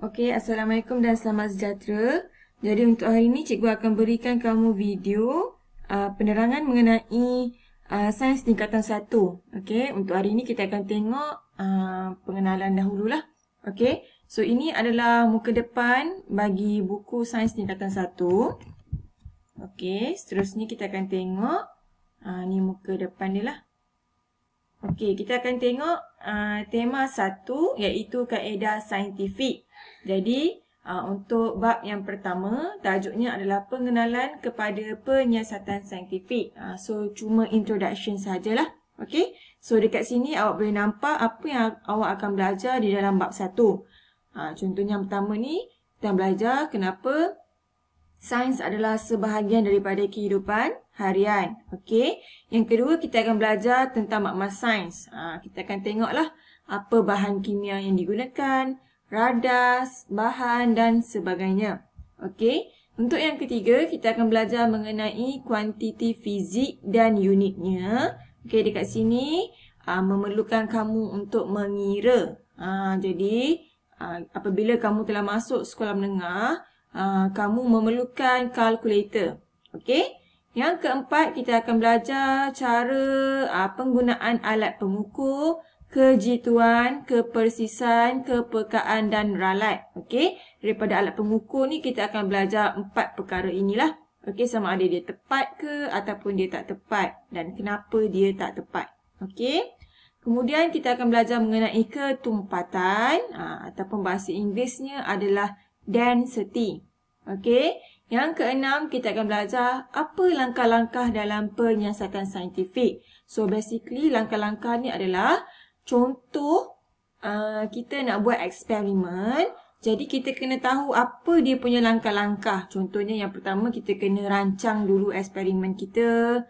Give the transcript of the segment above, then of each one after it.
Okey, Assalamualaikum dan selamat sejahtera. Jadi untuk hari ini cikgu akan berikan kamu video penerangan mengenai sains tingkatan 1. Okey, untuk hari ini kita akan tengok pengenalan dahululah. Okey, so ini adalah muka depan bagi buku sains tingkatan 1. Okey, seterusnya kita akan tengok ni muka depan dia lah. Okey, kita akan tengok tema 1 iaitu kaedah saintifik. Jadi, untuk bab yang pertama, tajuknya adalah pengenalan kepada penyiasatan saintifik. So, cuma introduction sajalah. Okey, so dekat sini awak boleh nampak apa yang awak akan belajar di dalam bab 1. Contohnya yang pertama ni, kita belajar kenapa sains adalah sebahagian daripada kehidupan harian. Okey. Yang kedua, kita akan belajar tentang makmal sains. Kita akan tengoklah apa bahan kimia yang digunakan, radas, bahan dan sebagainya. Okey. Untuk yang ketiga, kita akan belajar mengenai kuantiti fizik dan unitnya. Okey, dekat sini memerlukan kamu untuk mengira. Jadi, apabila kamu telah masuk sekolah menengah, kamu memerlukan kalkulator. Okey. Yang keempat, kita akan belajar cara penggunaan alat pengukur, kejituan, kepersisan, kepekaan dan ralat. Okey. Daripada alat pengukur ni kita akan belajar 4 perkara inilah. Okey, sama ada dia tepat ke ataupun dia tak tepat dan kenapa dia tak tepat. Okey. Kemudian kita akan belajar mengenai ketumpatan ataupun bahasa Inggerisnya adalah density. Okey. Yang keenam, kita akan belajar apa langkah-langkah dalam penyiasatan saintifik. So, basically, langkah-langkah ni adalah contoh kita nak buat eksperimen. Jadi, kita kena tahu apa dia punya langkah-langkah. Contohnya, yang pertama, kita kena rancang dulu eksperimen kita.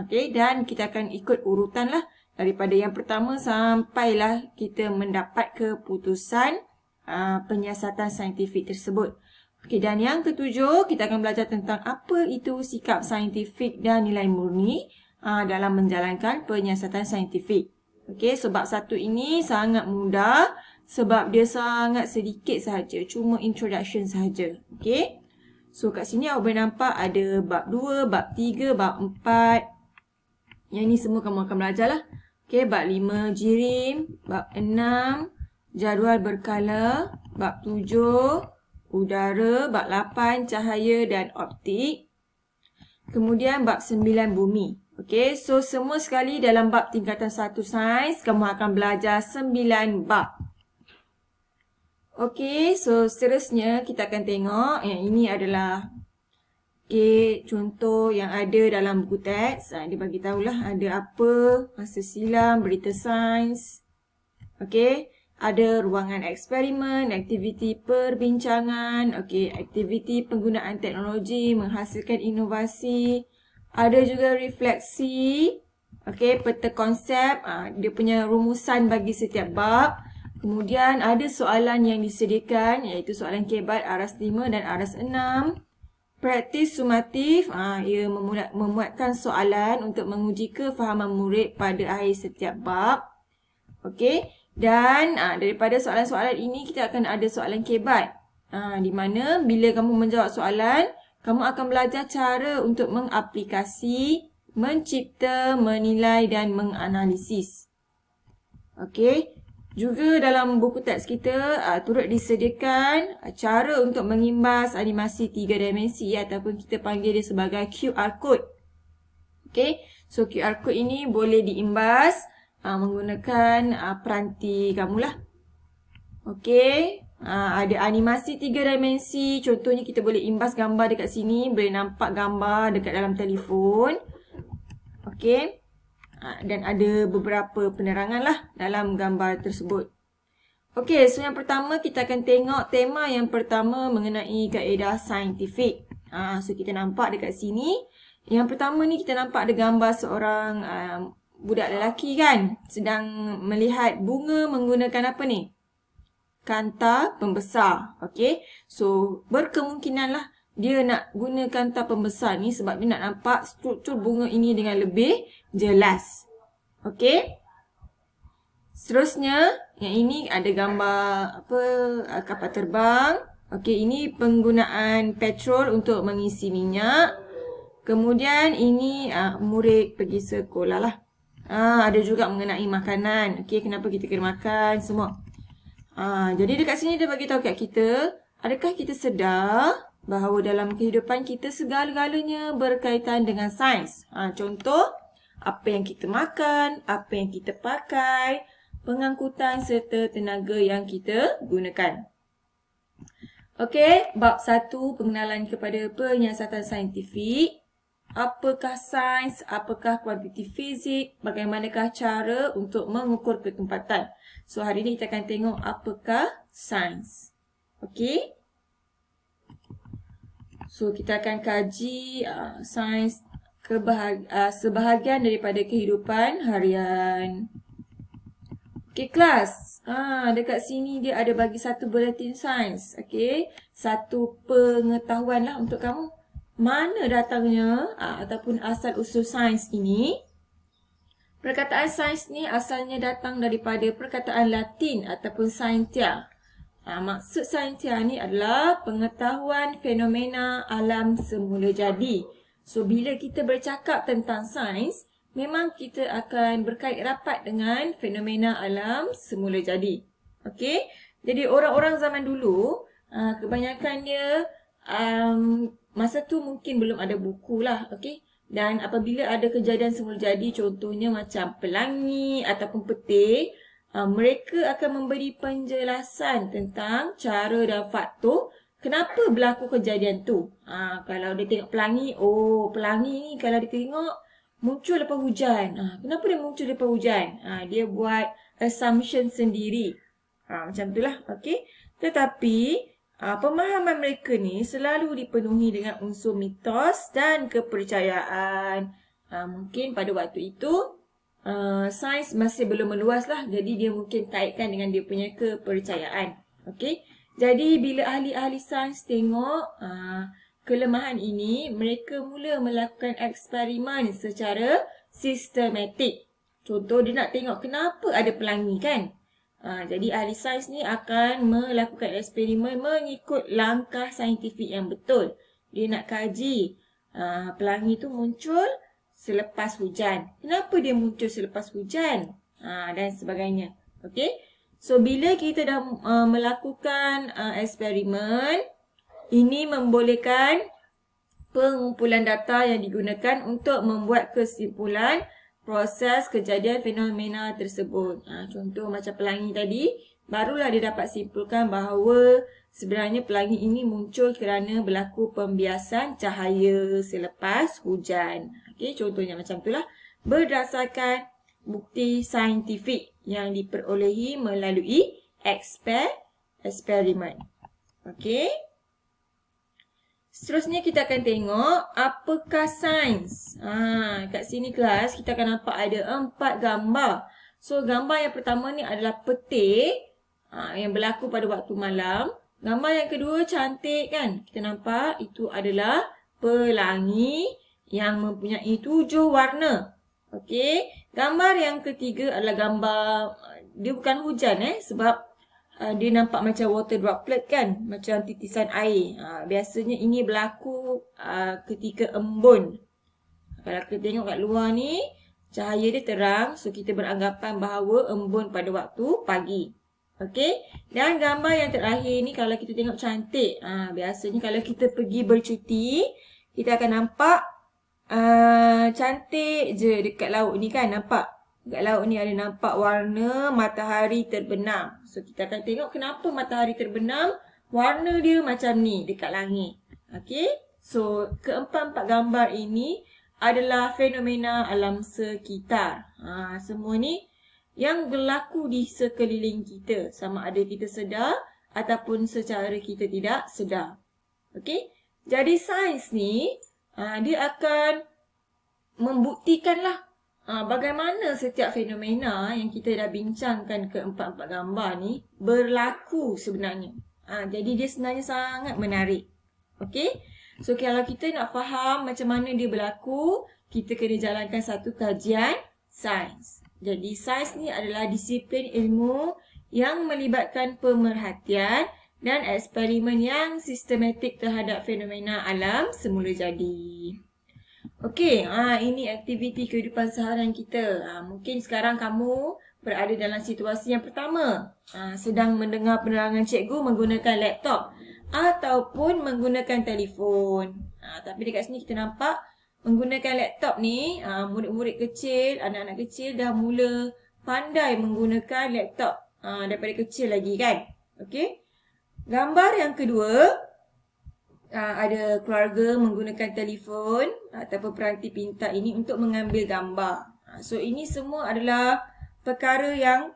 Okey, dan kita akan ikut urutan lah. Daripada yang pertama sampailah kita mendapat keputusan penyiasatan saintifik tersebut. Okey, dan yang ketujuh, kita akan belajar tentang apa itu sikap saintifik dan nilai murni dalam menjalankan penyiasatan saintifik. Okey, sebab satu ini sangat mudah sebab dia sangat sedikit sahaja, cuma introduction sahaja. Okey. So, kat sini awak boleh nampak ada bab 2, bab 3, bab 4. Yang ni semua kamu akan belajar lah. Okey, bab 5 jirim, bab 6 jadual berkala, bab 7 udara, bab 8 cahaya dan optik. Kemudian bab 9 bumi. Okey, so semua sekali dalam bab tingkatan 1 sains kamu akan belajar 9 bab. Okey, so seterusnya kita akan tengok yang ini adalah contoh yang ada dalam buku teks. Dia bagi tahulah ada apa, masa silam, berita sains. Okey. Ada ruangan eksperimen, aktiviti perbincangan, aktiviti penggunaan teknologi menghasilkan inovasi. Ada juga refleksi, peta konsep, dia punya rumusan bagi setiap bab. Kemudian ada soalan yang disediakan iaitu soalan kebat aras 5 dan aras 6. Praktis sumatif, ia memuatkan soalan untuk menguji kefahaman murid pada akhir setiap bab. Okey. Dan daripada soalan-soalan ini kita akan ada soalan kebat. Di mana bila kamu menjawab soalan, kamu akan belajar cara untuk mengaplikasi, mencipta, menilai dan menganalisis. Okey. Juga dalam buku teks kita turut disediakan cara untuk mengimbas animasi 3 dimensi ataupun kita panggil dia sebagai QR code. Okey. So QR code ini boleh diimbas menggunakan peranti kamulah. Okey. Ada animasi 3 dimensi. Contohnya kita boleh imbas gambar dekat sini. Boleh nampak gambar dekat dalam telefon. Okey. Dan ada beberapa penerangan lah dalam gambar tersebut. Okey, so yang pertama kita akan tengok tema yang pertama mengenai kaedah saintifik. So kita nampak dekat sini. Yang pertama ni kita nampak ada gambar seorang budak lelaki kan, sedang melihat bunga menggunakan apa ni? Kanta pembesar. Okey. So, berkemungkinan lah dia nak guna kanta pembesar ni sebab dia nak nampak struktur bunga ini dengan lebih jelas. Okey. Seterusnya, yang ini ada gambar kapal terbang. Okey, ini penggunaan petrol untuk mengisi minyak. Kemudian ini murid pergi sekolah lah. Ada juga mengenai makanan. Okey, kenapa kita kena makan semua. Jadi dekat sini dia bagi tahu kat kita, adakah kita sedar bahawa dalam kehidupan kita segala-galanya berkaitan dengan sains. Contoh, apa yang kita makan, apa yang kita pakai, pengangkutan serta tenaga yang kita gunakan. Okey, bab 1, pengenalan kepada penyiasatan saintifik. Apakah sains, apakah kuantiti fizik, bagaimanakah cara untuk mengukur ketempatan. So, hari ini kita akan tengok apakah sains. Okey. So, kita akan kaji sains sebahagian daripada kehidupan harian. Okey, kelas. Dekat sini dia ada bagi satu buletin sains. Okey. Satu pengetahuan lah untuk kamu. Mana datangnya ataupun asal usul sains ini. Perkataan sains ni asalnya datang daripada perkataan Latin ataupun scientia. Maksud scientia ni adalah pengetahuan fenomena alam semula jadi. So, bila kita bercakap tentang sains, memang kita akan berkait rapat dengan fenomena alam semula jadi. Okey? Jadi, orang-orang zaman dulu, kebanyakan dia, masa tu mungkin belum ada buku lah. Okey? Dan apabila ada kejadian semula jadi, contohnya macam pelangi ataupun petir, mereka akan memberi penjelasan tentang cara dan faktor kenapa berlaku kejadian tu. Kalau dia tengok pelangi, pelangi ni kalau dia tengok muncul lepas hujan. Kenapa dia muncul lepas hujan? Dia buat assumption sendiri. Macam itulah. Okey. Tetapi pemahaman mereka ni selalu dipenuhi dengan unsur mitos dan kepercayaan. Mungkin pada waktu itu sains masih belum meluas lah. Jadi dia mungkin kaitkan dengan dia punya kepercayaan. Okey. Jadi bila ahli-ahli sains tengok kelemahan ini, mereka mula melakukan eksperimen secara sistematik. Contoh, dia nak tengok kenapa ada pelangi kan. Jadi ahli sains ni akan melakukan eksperimen mengikut langkah saintifik yang betul. Dia nak kaji pelangi tu muncul selepas hujan. Kenapa dia muncul selepas hujan? Dan sebagainya. Okey. So, bila kita dah melakukan eksperimen, ini membolehkan pengumpulan data yang digunakan untuk membuat kesimpulan proses kejadian fenomena tersebut. Contoh macam pelangi tadi, barulah dia dapat simpulkan bahawa sebenarnya pelangi ini muncul kerana berlaku pembiasan cahaya selepas hujan. Okey, contohnya macam itulah. Berdasarkan bukti saintifik yang diperolehi melalui eksperimen. Okey. Seterusnya kita akan tengok apakah sains. Kat sini kelas kita akan nampak ada 4 gambar. So, gambar yang pertama ni adalah petir yang berlaku pada waktu malam. Gambar yang kedua cantik kan. Kita nampak itu adalah pelangi yang mempunyai 7 warna. Okey. Gambar yang ketiga adalah gambar, dia bukan hujan sebab dia nampak macam water droplet kan, macam titisan air. Biasanya ini berlaku ketika embun. Kalau kita tengok kat luar ni, cahaya dia terang, so kita beranggapan bahawa embun pada waktu pagi. Okey. Dan gambar yang terakhir ni kalau kita tengok cantik. Biasanya kalau kita pergi bercuti, kita akan nampak cantik je dekat laut ni kan, nampak? Dekat laut ni ada nampak warna matahari terbenam. So, kita akan tengok kenapa matahari terbenam, warna dia macam ni dekat langit. Okey? So, keempat-empat gambar ini adalah fenomena alam sekitar. Semua ni yang berlaku di sekeliling kita. Sama ada kita sedar ataupun secara kita tidak sedar. Okey? Jadi, sains ni dia akan membuktikanlah bagaimana setiap fenomena yang kita dah bincangkan keempat-empat gambar ni berlaku sebenarnya. Jadi dia sebenarnya sangat menarik. Okey? So kalau kita nak faham macam mana dia berlaku, kita kena jalankan satu kajian sains. Jadi sains ni adalah disiplin ilmu yang melibatkan pemerhatian dan eksperimen yang sistematik terhadap fenomena alam semula jadi. Okey, ini aktiviti kehidupan seharian kita. Mungkin sekarang kamu berada dalam situasi yang pertama. Sedang mendengar penerangan cikgu menggunakan laptop ataupun menggunakan telefon. Tapi dekat sini kita nampak menggunakan laptop ni, murid-murid kecil, anak-anak kecil dah mula pandai menggunakan laptop daripada kecil lagi kan. Okey. Gambar yang kedua, ada keluarga menggunakan telefon ataupun peranti pintar ini untuk mengambil gambar. So ini semua adalah perkara yang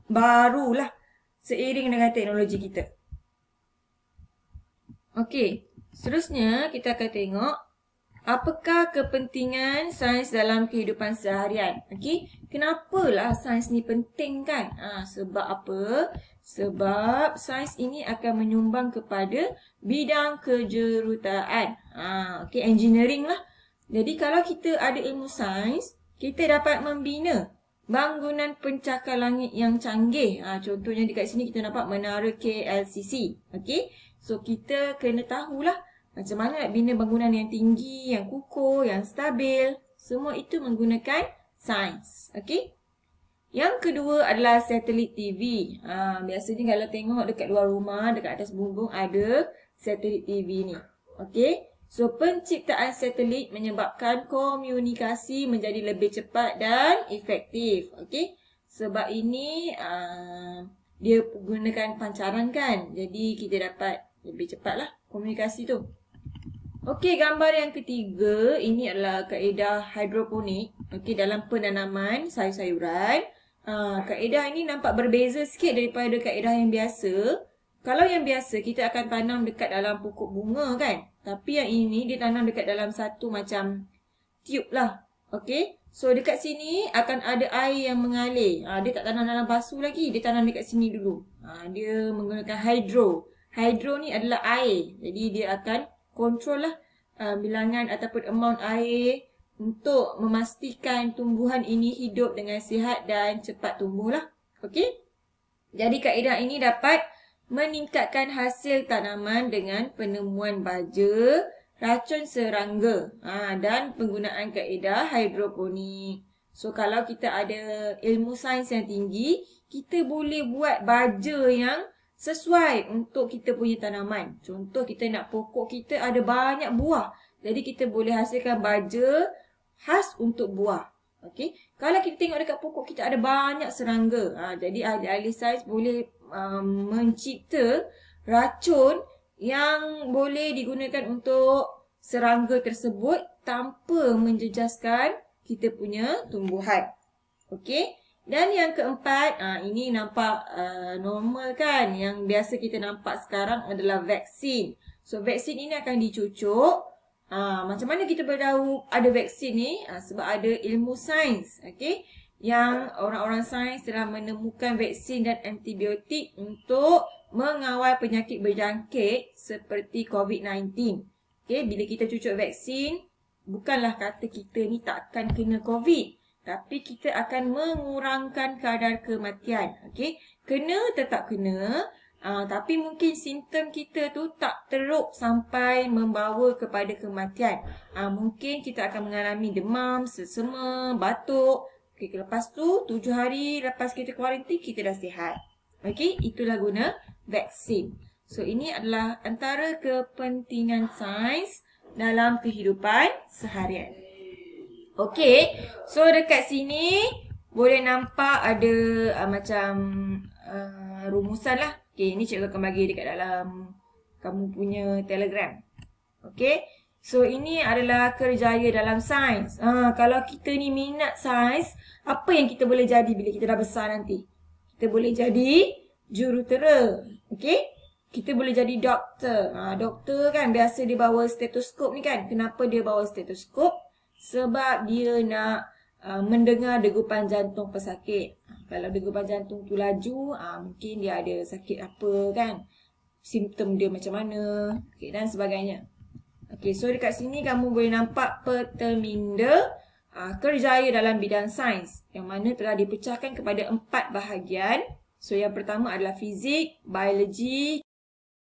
barulah seiring dengan teknologi kita. Okey, seterusnya kita akan tengok apakah kepentingan sains dalam kehidupan seharian. Okey, kenapalah sains ni penting kan? Sebab apa? Sebab sains ini akan menyumbang kepada bidang kejuruteraan. Okey, engineering lah. Jadi kalau kita ada ilmu sains, kita dapat membina bangunan pencakar langit yang canggih. Contohnya dekat sini kita nampak menara KLCC. Okey, so kita kena tahulah macam mana nak bina bangunan yang tinggi, yang kukuh, yang stabil. Semua itu menggunakan sains. Okey. Yang kedua adalah satelit TV. Biasanya kalau tengok dekat luar rumah, dekat atas bumbung ada satelit TV ni. Okey. So, penciptaan satelit menyebabkan komunikasi menjadi lebih cepat dan efektif. Okey. Sebab ini dia gunakan pancaran kan. Jadi, kita dapat lebih cepatlah komunikasi tu. Okey, gambar yang ketiga, ini adalah kaedah hidroponik. Okey, dalam penanaman sayur-sayuran. Kaedah ini nampak berbeza sikit daripada kaedah yang biasa. Kalau yang biasa, kita akan tanam dekat dalam pokok bunga kan. Tapi yang ini, dia tanam dekat dalam satu macam tube lah. Okey, so dekat sini akan ada air yang mengalir. Dia tak tanam dalam basuh lagi, dia tanam dekat sini dulu. Dia menggunakan hidro. Hidro ni adalah air. Jadi dia akan kontrol lah bilangan ataupun amount air untuk memastikan tumbuhan ini hidup dengan sihat dan cepat tumbuh lah. Okey. Jadi kaedah ini dapat meningkatkan hasil tanaman dengan penemuan baja, racun serangga dan penggunaan kaedah hidroponik. So kalau kita ada ilmu sains yang tinggi, kita boleh buat baja yang sesuai untuk kita punya tanaman. Contoh kita nak pokok kita ada banyak buah. Jadi kita boleh hasilkan baja khas untuk buah. Okey. Kalau kita tengok dekat pokok kita ada banyak serangga. Jadi ahli-ahli sains boleh mencipta racun yang boleh digunakan untuk serangga tersebut tanpa menjejaskan kita punya tumbuhan. Okey. Dan yang keempat, ini nampak normal kan. Yang biasa kita nampak sekarang adalah vaksin. So, vaksin ini akan dicucuk. Macam mana kita beritahu ada vaksin ni? Sebab ada ilmu sains. Okay? Yang orang-orang sains telah menemukan vaksin dan antibiotik untuk mengawal penyakit berjangkit seperti COVID-19. Okay? Bila kita cucuk vaksin, bukanlah kata kita ni takkan kena COVID. Tapi kita akan mengurangkan kadar kematian. Okey, kena tetap kena. Tapi mungkin simptom kita tu tak teruk sampai membawa kepada kematian. Mungkin kita akan mengalami demam, sesama, batuk. Okey, lepas tu 7 hari lepas kita kuarantin kita dah sihat. Okey, itulah guna vaksin. So ini adalah antara kepentingan sains dalam kehidupan seharian. Okey, so dekat sini boleh nampak ada macam rumusan lah. Okey, ni cikgu akan bagi dekat dalam kamu punya Telegram. Okey, so ini adalah kerjaya dalam sains. Kalau kita ni minat sains, apa yang kita boleh jadi bila kita dah besar nanti? Kita boleh jadi jurutera. Okey, kita boleh jadi doktor. Doktor kan biasa dia bawa stetoskop ni kan. Kenapa dia bawa stetoskop? Sebab dia nak mendengar degupan jantung pesakit. Kalau degupan jantung tu laju, mungkin dia ada sakit apa kan. Simptom dia macam mana. Okay, dan sebagainya. Okay, so dekat sini kamu boleh nampak peta minda kerjaya dalam bidang sains yang mana telah dipecahkan kepada 4 bahagian. So, yang pertama adalah fizik, biologi,